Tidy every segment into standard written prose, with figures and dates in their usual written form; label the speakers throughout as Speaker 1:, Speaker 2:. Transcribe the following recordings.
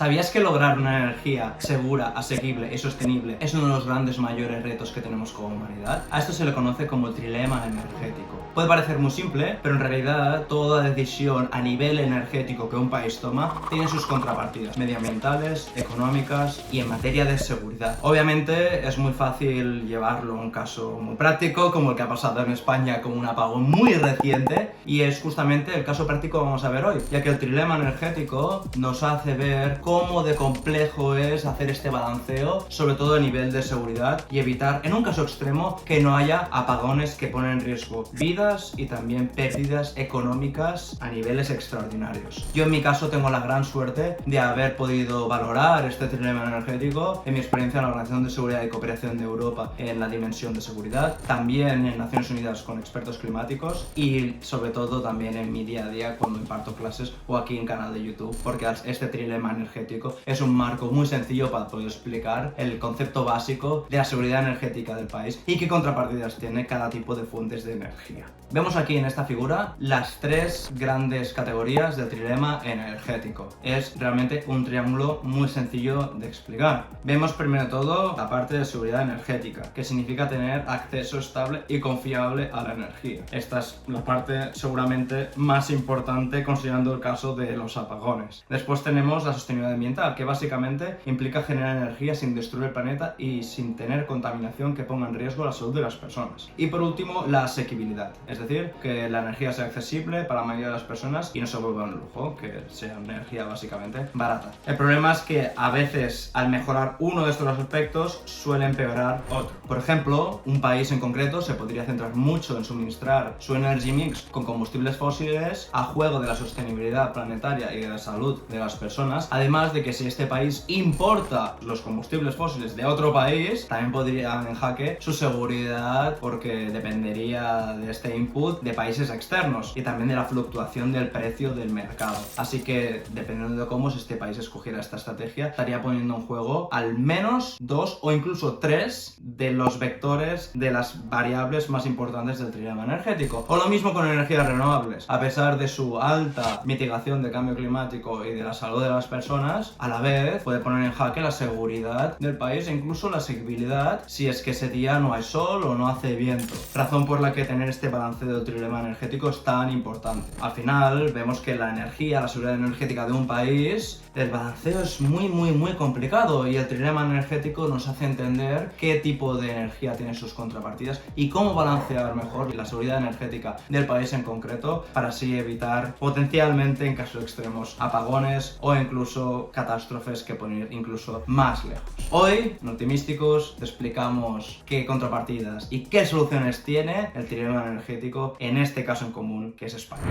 Speaker 1: ¿Sabías que lograr una energía segura, asequible y sostenible es uno de los grandes mayores retos que tenemos como humanidad? A esto se le conoce como el trilema energético. Puede parecer muy simple, pero en realidad toda decisión a nivel energético que un país toma tiene sus contrapartidas medioambientales, económicas y en materia de seguridad. Obviamente es muy fácil llevarlo a un caso muy práctico, como el que ha pasado en España con un apagón muy reciente, y es justamente el caso práctico que vamos a ver hoy, ya que el trilema energético nos hace ver cómo de complejo es hacer este balanceo, sobre todo a nivel de seguridad, y evitar, en un caso extremo, que no haya apagones que ponen en riesgo vidas y también pérdidas económicas a niveles extraordinarios. Yo en mi caso tengo la gran suerte de haber podido valorar este trilema energético en mi experiencia en la Organización de Seguridad y Cooperación de Europa en la dimensión de seguridad, también en Naciones Unidas con expertos climáticos y sobre todo también en mi día a día cuando imparto clases o aquí en canal de YouTube, porque este trilema energético es un marco muy sencillo para poder explicar el concepto básico de la seguridad energética del país y qué contrapartidas tiene cada tipo de fuentes de energía. Vemos aquí en esta figura las tres grandes categorías del trilema energético. Es realmente un triángulo muy sencillo de explicar. Vemos primero de todo la parte de seguridad energética, que significa tener acceso estable y confiable a la energía. Esta es la parte seguramente más importante considerando el caso de los apagones. Después tenemos la sostenibilidad ambiental, que básicamente implica generar energía sin destruir el planeta y sin tener contaminación que ponga en riesgo la salud de las personas. Y por último, la asequibilidad, es decir, que la energía sea accesible para la mayoría de las personas y no se vuelva un lujo, que sea una energía básicamente barata. El problema es que a veces al mejorar uno de estos aspectos suele empeorar otro. Por ejemplo, un país en concreto se podría centrar mucho en suministrar su energy mix con combustibles fósiles a juego de la sostenibilidad planetaria y de la salud de las personas, además de que si este país importa los combustibles fósiles de otro país, también podría en jaque su seguridad porque dependería de este input de países externos y también de la fluctuación del precio del mercado. Así que dependiendo de cómo si este país escogiera esta estrategia, estaría poniendo en juego al menos 2 o incluso 3 de los vectores de las variables más importantes del trilema energético. O lo mismo con energías renovables. A pesar de su alta mitigación del cambio climático y de la salud de las personas, a la vez puede poner en jaque la seguridad del país e incluso la asequibilidad si es que ese día no hay sol o no hace viento. Razón por la que tener este balance del trilema energético es tan importante. Al final vemos que la energía, la seguridad energética de un país, el balanceo es muy complicado y el trilema energético nos hace entender qué tipo de energía tiene sus contrapartidas y cómo balancear mejor la seguridad energética del país en concreto para así evitar potencialmente en casos extremos apagones o incluso catástrofes que pueden ir incluso más lejos. Hoy, en Optimísticos, te explicamos qué contrapartidas y qué soluciones tiene el trilema energético en este caso en común que es España.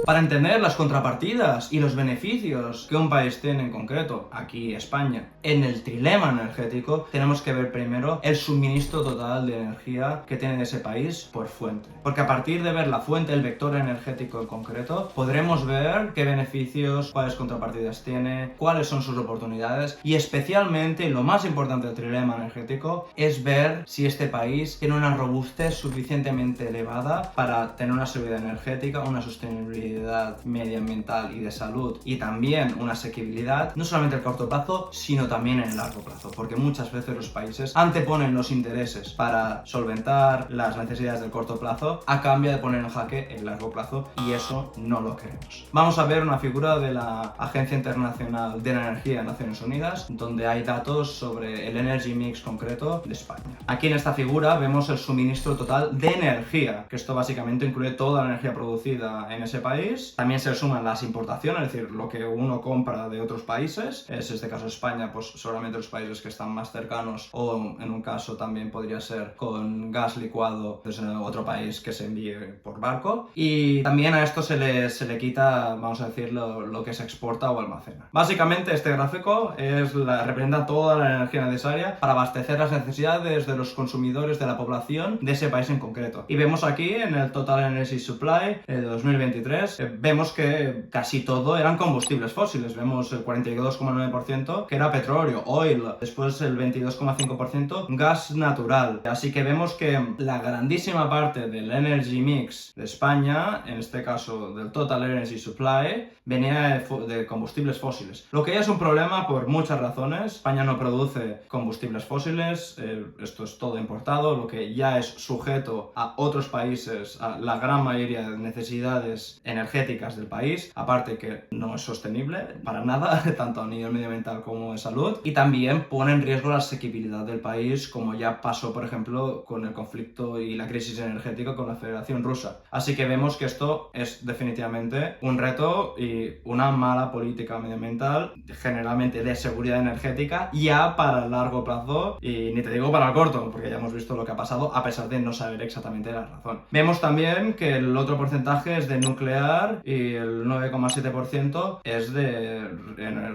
Speaker 1: Para entender las contrapartidas y los beneficios que un país tiene en concreto, aquí España, en el trilema energético, tenemos que ver primero el suministro total de energía que tiene ese país por fuente. Porque a partir de ver la fuente, el vector energético en concreto, podremos ver qué beneficios, cuáles contrapartidas tiene, cuáles son sus oportunidades y especialmente, lo más importante del trilema energético, es ver si este país tiene una robustez suficientemente elevada para tener una seguridad energética, una sostenibilidad medioambiental y de salud y también una asequibilidad, no solamente a corto plazo, sino también en el largo plazo, porque muchas veces los países anteponen los intereses para solventar las necesidades del corto plazo a cambio de poner en jaque el largo plazo y eso no lo queremos. Vamos a ver una figura de la Agencia Internacional de la Energía de Naciones Unidas, donde hay datos sobre el energy mix concreto de España. Aquí en esta figura vemos el suministro total de energía, que esto básicamente incluye toda la energía producida en ese país. También se suman las importaciones, es decir, lo que uno compra de otros países, es este caso España, pues solamente los países que están más cercanos o en un caso también podría ser con gas licuado desde otro país que se envíe por barco y también a esto se le quita, vamos a decir, lo que se exporta o almacena. Básicamente este gráfico representa toda la energía necesaria para abastecer las necesidades de los consumidores de la población de ese país en concreto. Y vemos aquí en el Total Energy Supply de 2023 vemos que casi todo eran combustibles fósiles. Vemos el 42,9% que era petróleo, oil, después el 22,5% gas natural. Así que vemos que la grandísima parte del energy mix de España, en este caso del total energy supply, venía de combustibles fósiles. Lo que ya es un problema por muchas razones. España no produce combustibles fósiles, esto es todo importado, lo que ya es sujeto a otros países, a la gran mayoría de necesidades energéticas del país, aparte que no es sostenible para nada, tanto a nivel medioambiental como de salud, y también pone en riesgo la asequibilidad del país, como ya pasó, por ejemplo, con el conflicto y la crisis energética con la Federación Rusa. Así que vemos que esto es definitivamente un reto y una mala política medioambiental, generalmente de seguridad energética, ya para el largo plazo, y ni te digo para el corto, porque ya hemos visto lo que ha pasado, a pesar de no saber exactamente la razón. Vemos también que el otro porcentaje es de nuclear y el 9,7% es de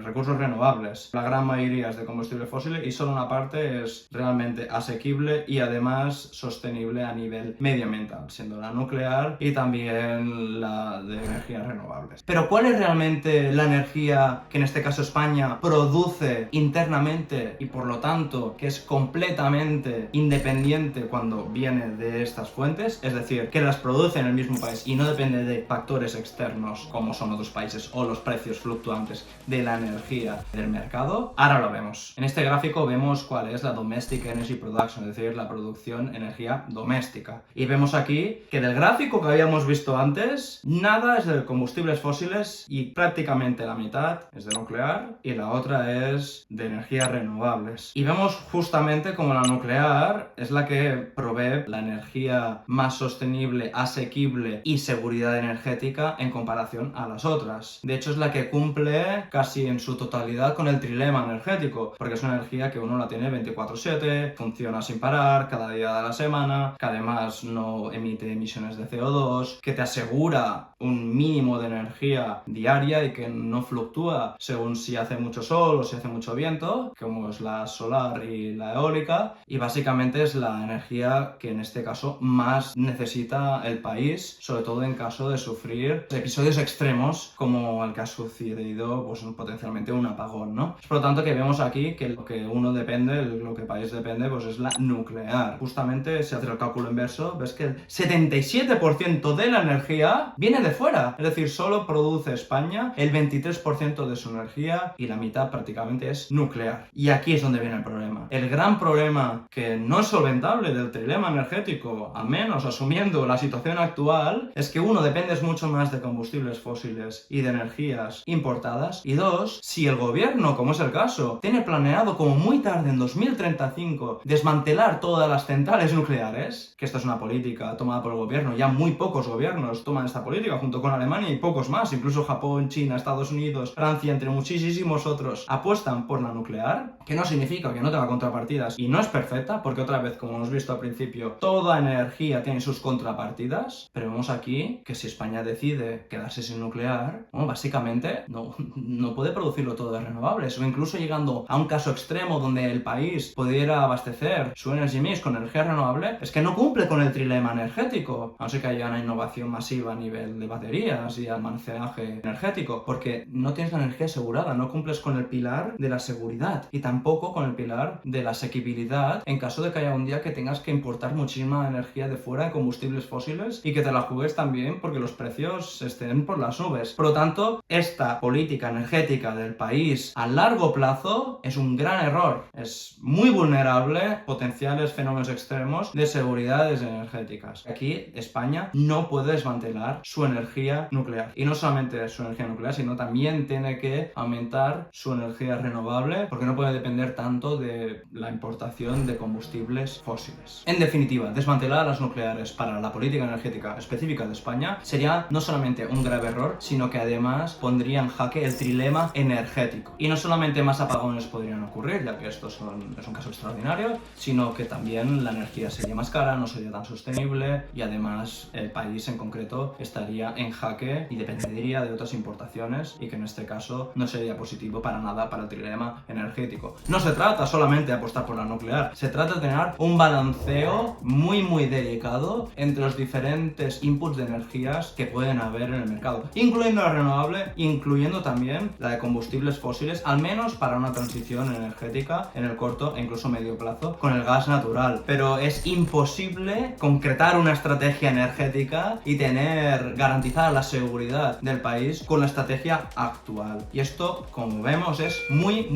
Speaker 1: recursos renovables. La gran mayoría es de combustible fósil y solo una parte es realmente asequible y además sostenible a nivel medioambiental, siendo la nuclear y también la de energías renovables. Pero ¿cuál es realmente la energía que en este caso España produce internamente y por lo tanto que es completamente independiente cuando viene de estas fuentes? Es decir, que las produce en el mismo país y no depende de factores externos como son otros países o los precios fluctuantes de la energía del mercado. Ahora lo vemos. En este gráfico vemos cuál es la Domestic Energy Production, es decir, la producción energía doméstica. Y vemos aquí que del gráfico que habíamos visto antes, nada es de combustibles fósiles y prácticamente la mitad es de nuclear y la otra es de energías renovables. Y vemos justamente como la nuclear es la que provee la energía más sostenible, asequible y seguridad energética en comparación a las otras. De hecho, es la que cumple casi en su totalidad con el trilema energético, porque es una energía que uno la tiene 24/7, funciona sin parar, cada día de la semana, que además no emite emisiones de CO2, que te asegura un mínimo de energía diaria y que no fluctúa según si hace mucho sol o si hace mucho viento, como es la solar y la eólica, y básicamente es la energía que en este caso más necesita el país, sobre todo en caso de sufrir episodios extremos como el que ha sucedido pues potencialmente un apagón, ¿no? Por lo tanto que vemos aquí que lo que uno depende, lo que el país depende, pues es la nuclear. Justamente si haces el cálculo inverso, ves que el 77% de la energía viene de fuera, es decir, solo produce España el 23% de su energía y la mitad prácticamente es nuclear. Y aquí es donde viene el problema. El gran problema que no es solventable del trilema energético, al menos asumiendo la situación actual, es que uno, dependes mucho más de combustibles fósiles y de energías importadas, y dos, si el gobierno, como es el caso, tiene planeado como muy tarde en 2035 desmantelar todas las centrales nucleares, que esta es una política tomada por el gobierno, ya muy pocos gobiernos toman esta política junto con Alemania y pocos más, incluso Japón, China, Estados Unidos, Francia, entre muchísimos otros, apuestan por la nuclear, que no significa que no tenga contrapartidas y no es perfecta, porque otra vez, como hemos visto al principio, toda energía tiene sus contrapartidas, pero vemos aquí que si España decide quedarse sin nuclear, bueno, básicamente no puede producirlo todo de renovables, o incluso llegando a un caso extremo donde el país pudiera abastecer su energy mix con energía renovable, es que no cumple con el trilema energético, a no ser que haya una innovación masiva a nivel de baterías y almacenaje energético, porque no tienes la energía asegurada, no cumples con el pilar de la seguridad y tampoco con el pilar de la asequibilidad en caso de que haya un día que tengas que importar muchísima energía de fuera de combustibles fósiles y que te la juegues también porque los precios estén por las nubes. Por lo tanto, esta política energética del país a largo plazo es un gran error, es muy vulnerable a potenciales fenómenos extremos de seguridades energéticas. Aquí España no puede desmantelar su energía nuclear, y no solamente su energía nuclear, sino también tiene que aumentar su energía renovable, porque no puede depender tanto de la importación de combustibles fósiles. En definitiva, desmantelar las nucleares para la política energética específica de España sería no solamente un grave error, sino que además pondría en jaque el trilema energético. Y no solamente más apagones podrían ocurrir, ya que esto es un caso extraordinario, sino que también la energía sería más cara, no sería tan sostenible y además el país en concreto estaría en jaque y dependería de otras importaciones, y que en este caso no sería positivo para nada para el trilema energético. No se trata solamente de apostar por la nuclear, se trata de tener un balanceo muy delicado entre los diferentes inputs de energías que puede pueden haber en el mercado, incluyendo la renovable, incluyendo también la de combustibles fósiles, al menos para una transición energética en el corto e incluso medio plazo con el gas natural. Pero es imposible concretar una estrategia energética y tener garantizada la seguridad del país con la estrategia actual. Y esto, como vemos, es muy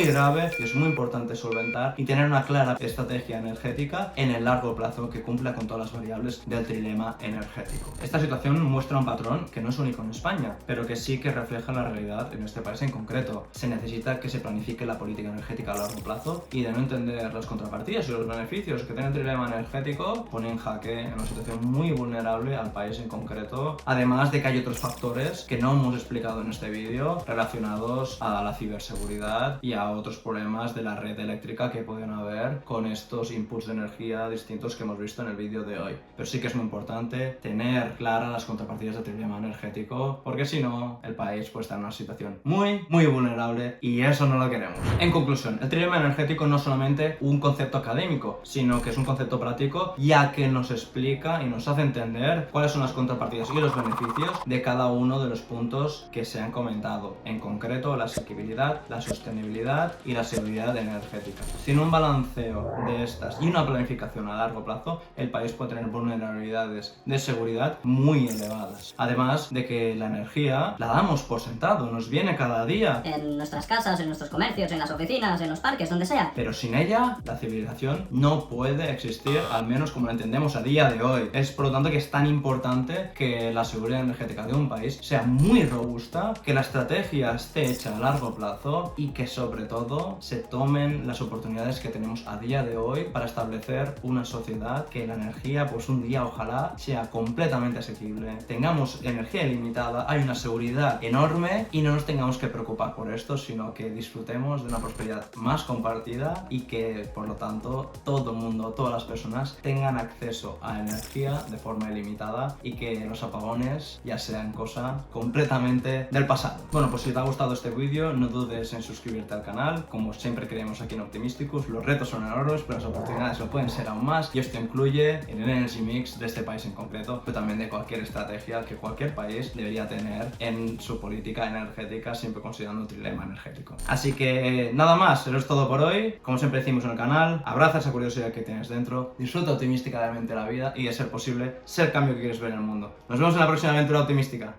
Speaker 1: grave y es muy importante solventar y tener una clara estrategia energética en el largo plazo que cumpla con todas las variables del trilema energético. Esta situación muestra un patrón que no es único en España, pero que sí que refleja la realidad en este país en concreto. Se necesita que se planifique la política energética a largo plazo, y de no entender las contrapartidas y los beneficios que tiene el trilema energético, pone en jaque en una situación muy vulnerable al país en concreto, además de que hay otros factores que no hemos explicado en este vídeo relacionados a la ciberseguridad y a otros problemas de la red eléctrica que pueden haber con estos inputs de energía distintos que hemos visto en el vídeo de hoy. Pero sí que es muy importante tener claras las contrapartidas del trilema energético, porque si no, el país puede estar en una situación muy vulnerable, y eso no lo queremos. En conclusión, el trilema energético no es solamente un concepto académico, sino que es un concepto práctico, ya que nos explica y nos hace entender cuáles son las contrapartidas y los beneficios de cada uno de los puntos que se han comentado, en concreto la asequibilidad, la sostenibilidad y la seguridad energética. Sin un balanceo de estas y una planificación a largo plazo, el país puede tener vulnerabilidades de seguridad muy elevadas. Además de que la energía la damos por sentado, nos viene cada día.
Speaker 2: En nuestras casas, en nuestros comercios, en las oficinas, en los parques, donde sea.
Speaker 1: Pero sin ella, la civilización no puede existir, al menos como la entendemos a día de hoy. Es por lo tanto que es tan importante que la seguridad energética de un país sea muy robusta, que la estrategia esté hecha a largo plazo y que sobre todo se tomen las oportunidades que tenemos a día de hoy para establecer una sociedad que la energía, pues un día ojalá sea completamente asequible, tengamos energía ilimitada, hay una seguridad enorme y no nos tengamos que preocupar por esto, sino que disfrutemos de una prosperidad más compartida y que por lo tanto todo el mundo, todas las personas tengan acceso a energía de forma ilimitada y que los apagones ya sean cosa completamente del pasado. Bueno, pues si te ha gustado este vídeo, no dudes en suscribirte al canal. Como siempre creemos aquí en Optimisticus, los retos son enormes, pero las oportunidades lo pueden ser aún más, y esto incluye el Energy Mix de este país en concreto, pero también de cualquier estrategia que cualquier país debería tener en su política energética, siempre considerando un trilema energético. Así que nada más, eso es todo por hoy. Como siempre decimos en el canal, abraza esa curiosidad que tienes dentro, disfruta optimísticamente la vida y, de ser posible, ser el cambio que quieres ver en el mundo. Nos vemos en la próxima aventura optimística.